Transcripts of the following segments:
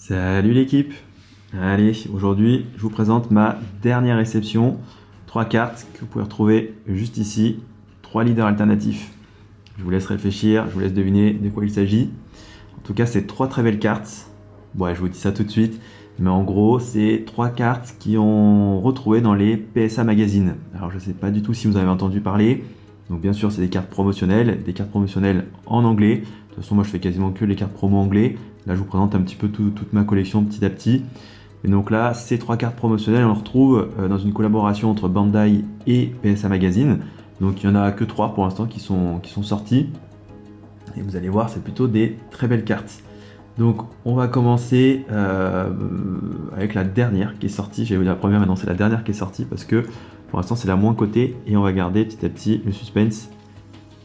Salut l'équipe. Allez, aujourd'hui, je vous présente ma dernière réception. 3 cartes que vous pouvez retrouver juste ici. 3 leaders alternatifs. Je vous laisse réfléchir, je vous laisse deviner de quoi il s'agit. En tout cas, c'est 3 très belles cartes. Ouais, je vous dis ça tout de suite. Mais en gros, c'est 3 cartes qui ont retrouvé dans les PSA Magazine. Alors, je ne sais pas du tout si vous avez entendu parler. Donc, bien sûr, c'est des cartes promotionnelles en anglais. De toute façon, moi, je fais quasiment que les cartes promo anglais. Là, je vous présente un petit peu toute ma collection petit à petit. Et donc là, ces 3 cartes promotionnelles, on les retrouve dans une collaboration entre Bandai et PSA Magazine. Donc, il n'y en a que 3 pour l'instant qui sont sortis. Et vous allez voir, c'est plutôt des très belles cartes. Donc on va commencer avec la dernière qui est sortie. J'allais vous dire la première, mais non, c'est la dernière qui est sortie parce que pour l'instant c'est la moins cotée et on va garder petit à petit le suspense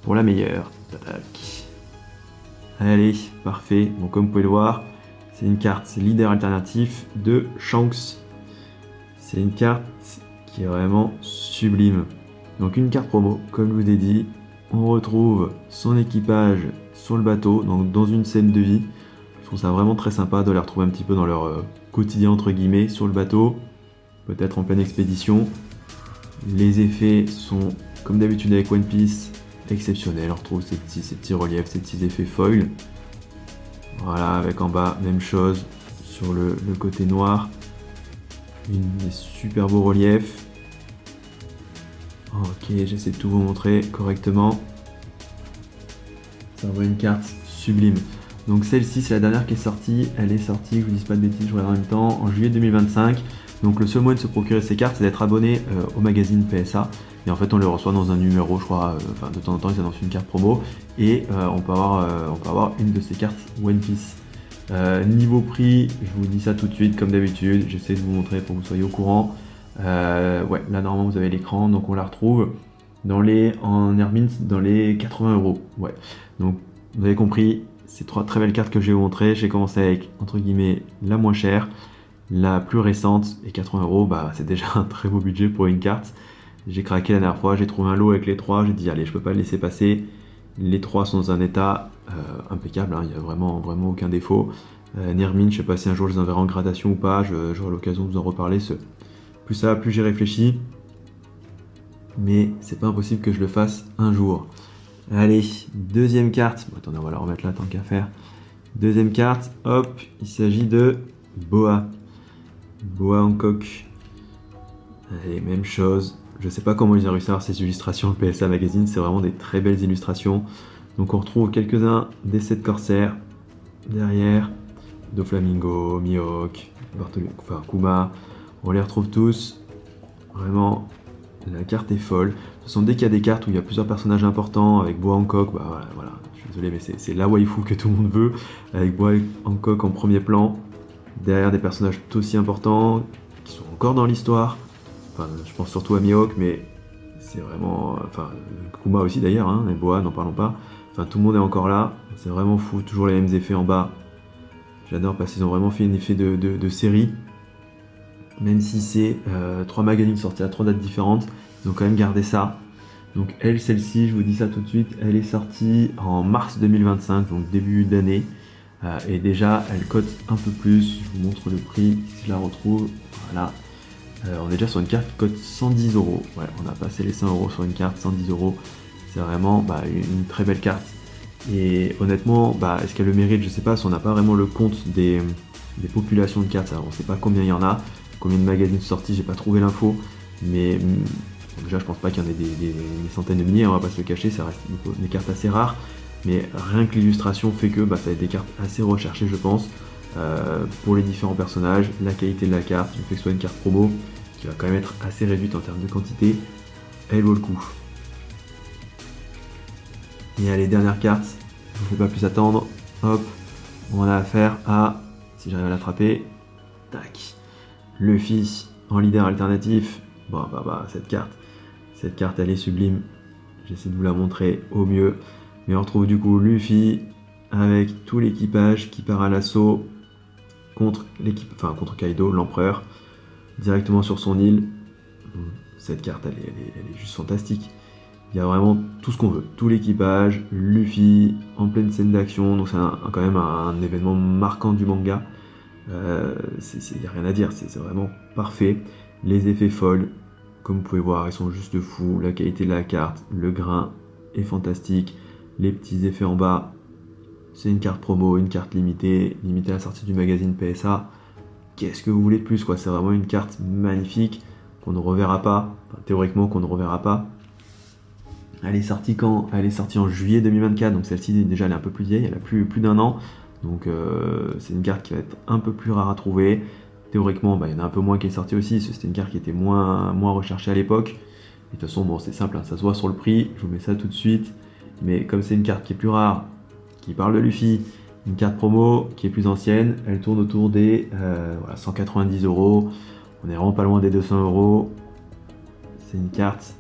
pour la meilleure. Tac. Allez, parfait. Donc comme vous pouvez le voir, c'est une carte, c'est leader alternatif de Shanks. C'est une carte qui est vraiment sublime. Donc une carte promo, comme je vous ai dit, on retrouve son équipage sur le bateau, donc dans une scène de vie. Je trouve ça vraiment très sympa de les retrouver un petit peu dans leur quotidien entre guillemets sur le bateau, peut-être en pleine expédition. Les effets sont comme d'habitude avec One Piece exceptionnels. On retrouve ces petits reliefs, ces petits effets foil. Voilà, avec en bas même chose sur le côté noir. Des super beaux reliefs. Ok, j'essaie de tout vous montrer correctement. Ça envoie une carte sublime. Donc celle-ci, c'est la dernière qui est sortie. Elle est sortie, je vous dis pas de bêtises, je regarde en même temps, en juillet 2025. Donc le seul moyen de se procurer ces cartes, c'est d'être abonné au magazine PSA. Et en fait, on les reçoit dans un numéro, je crois, de temps en temps, ils annoncent une carte promo. Et on peut avoir une de ces cartes One Piece. Niveau prix, je vous dis ça tout de suite, comme d'habitude. J'essaie de vous montrer pour que vous soyez au courant. Ouais, là, normalement, vous avez l'écran. Donc on la retrouve en Airmint dans les 80 euros. Ouais, donc vous avez compris. Ces 3 très belles cartes que je vais vous montrer. J'ai commencé avec, entre guillemets, la moins chère, la plus récente, et 80 euros, bah, c'est déjà un très beau budget pour une carte. J'ai craqué la dernière fois, j'ai trouvé un lot avec les 3, j'ai dit allez, je peux pas le laisser passer. Les 3 sont dans un état impeccable, hein, il n'y a vraiment aucun défaut. Nermine, je sais pas si un jour je les enverrai en gradation ou pas, j'aurai l'occasion de vous en reparler. Plus ça va, plus j'y réfléchis. Mais c'est pas impossible que je le fasse un jour. Allez, deuxième carte. Bon, attendez, on va la remettre là tant qu'à faire. Deuxième carte, hop, il s'agit de Boa. Boa Hancock. Allez, même chose. Je sais pas comment ils ont réussi à avoir ces illustrations, le PSA Magazine, c'est vraiment des très belles illustrations. Donc on retrouve quelques-uns des 7 corsaires. Derrière, Doflamingo, Mihawk, Kuma. On les retrouve tous. Vraiment, la carte est folle. De toute façon, dès qu'il y a des cartes où il y a plusieurs personnages importants, avec Boa Hancock, bah voilà, je suis désolé, mais c'est la waifu que tout le monde veut, avec Boa Hancock en premier plan, derrière des personnages tout aussi importants, qui sont encore dans l'histoire. Enfin, je pense surtout à Mihawk, mais c'est vraiment... Enfin, Kuma aussi d'ailleurs, hein, et Boa, n'en parlons pas. Enfin, tout le monde est encore là, c'est vraiment fou, toujours les mêmes effets en bas. J'adore parce qu'ils ont vraiment fait un effet de série. Même si c'est 3 magazines sortis à 3 dates différentes, ils ont quand même gardé ça. Donc celle-ci, je vous dis ça tout de suite, elle est sortie en mars 2025, donc début d'année. Et déjà, elle cote un peu plus. Je vous montre le prix, si je la retrouve. Voilà. On est déjà sur une carte qui cote 110 euros. Ouais, on a passé les 100 euros sur une carte, 110 euros. C'est vraiment une très belle carte. Et honnêtement, est-ce qu'elle le mérite? Je sais pas, si on n'a pas vraiment le compte des populations de cartes. Alors, on sait pas combien il y en a. Combien de magazines sortis, j'ai pas trouvé l'info, mais déjà je pense pas qu'il y en ait des centaines de milliers, on va pas se le cacher, ça reste des cartes assez rares, mais rien que l'illustration fait que ça va être des cartes assez recherchées je pense, pour les différents personnages, la qualité de la carte, le fait que ce soit une carte promo, qui va quand même être assez réduite en termes de quantité, elle vaut le coup. Et allez, dernière carte, je ne fais pas plus attendre, hop, on a affaire à, si j'arrive à l'attraper, tac. Luffy en leader alternatif. Bon, cette carte elle est sublime. J'essaie de vous la montrer au mieux. Mais on retrouve du coup Luffy avec tout l'équipage qui part à l'assaut contre Kaido, l'empereur, directement sur son île. Cette carte elle est juste fantastique. Il y a vraiment tout ce qu'on veut, tout l'équipage, Luffy en pleine scène d'action, donc c'est quand même un événement marquant du manga. Il n'y a rien à dire, c'est vraiment parfait. Les effets folles, comme vous pouvez voir, ils sont juste fous. La qualité de la carte, le grain est fantastique. Les petits effets en bas, c'est une carte promo, une carte limitée à la sortie du magazine PSA. Qu'est-ce que vous voulez de plus, quoi? C'est vraiment une carte magnifique qu'on ne reverra pas, enfin, théoriquement qu'on ne reverra pas. Elle est sortie quand? Elle est sortie en juillet 2024, donc celle-ci déjà elle est un peu plus vieille, elle a plus d'un an. Donc c'est une carte qui va être un peu plus rare à trouver. Théoriquement, il y en a un peu moins qui est sortie aussi, c'était une carte qui était moins recherchée à l'époque. Et de toute façon, bon, c'est simple, hein, ça se voit sur le prix, je vous mets ça tout de suite. Mais comme c'est une carte qui est plus rare, qui parle de Luffy, une carte promo qui est plus ancienne, elle tourne autour des 190 €. On est vraiment pas loin des 200 €. C'est une carte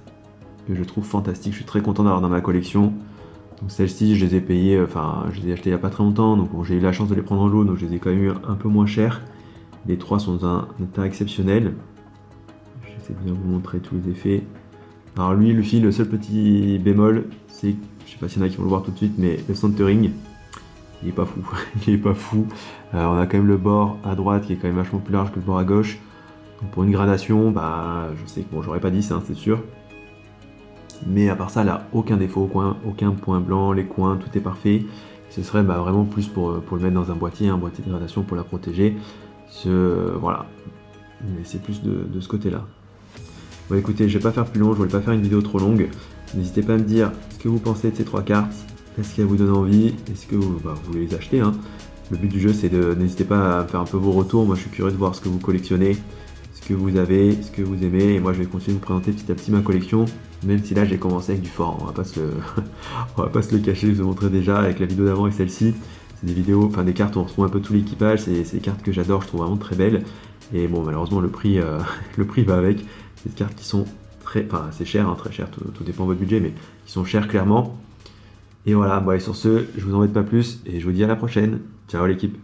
que je trouve fantastique, je suis très content d'avoir dans ma collection. Donc celles-ci, je les ai payées, je les ai achetées il n'y a pas très longtemps, donc bon, j'ai eu la chance de les prendre en lot, donc je les ai quand même eu un peu moins cher. Les trois sont dans un état exceptionnel. J'essaie de bien vous montrer tous les effets. Alors lui, Luffy, le seul petit bémol, c'est, je sais pas s'il y en a qui vont le voir tout de suite, mais le centering, il est pas fou. Il est pas fou. On a quand même le bord à droite qui est quand même vachement plus large que le bord à gauche. Donc pour une gradation, je sais que bon, j'aurais pas dit ça, c'est sûr. Mais à part ça, elle a aucun défaut, aucun point blanc, les coins, tout est parfait. Ce serait vraiment plus pour le mettre dans un boîtier de gradation pour la protéger. Voilà. Mais c'est plus de ce côté-là. Bon écoutez, je vais pas faire plus long, je voulais pas faire une vidéo trop longue. N'hésitez pas à me dire ce que vous pensez de ces trois cartes. Est-ce qu'elles vous donnent envie? Est-ce que vous voulez les acheter, hein? Le but du jeu, c'est n'hésitez pas à faire un peu vos retours. Moi, je suis curieux de voir ce que vous collectionnez, ce que vous avez, ce que vous aimez. Et moi, je vais continuer de vous présenter petit à petit ma collection. Même si là, j'ai commencé avec du fort. On va pas se le cacher, je vous ai montré déjà avec la vidéo d'avant et celle-ci. C'est des vidéos, des cartes où on retrouve un peu tout l'équipage. C'est des cartes que j'adore, je trouve vraiment très belles. Et bon, malheureusement, le prix va avec. C'est des cartes qui sont assez chères, hein, très chères, tout dépend de votre budget, mais qui sont chères clairement. Et voilà, et sur ce, je vous embête pas plus et je vous dis à la prochaine. Ciao l'équipe.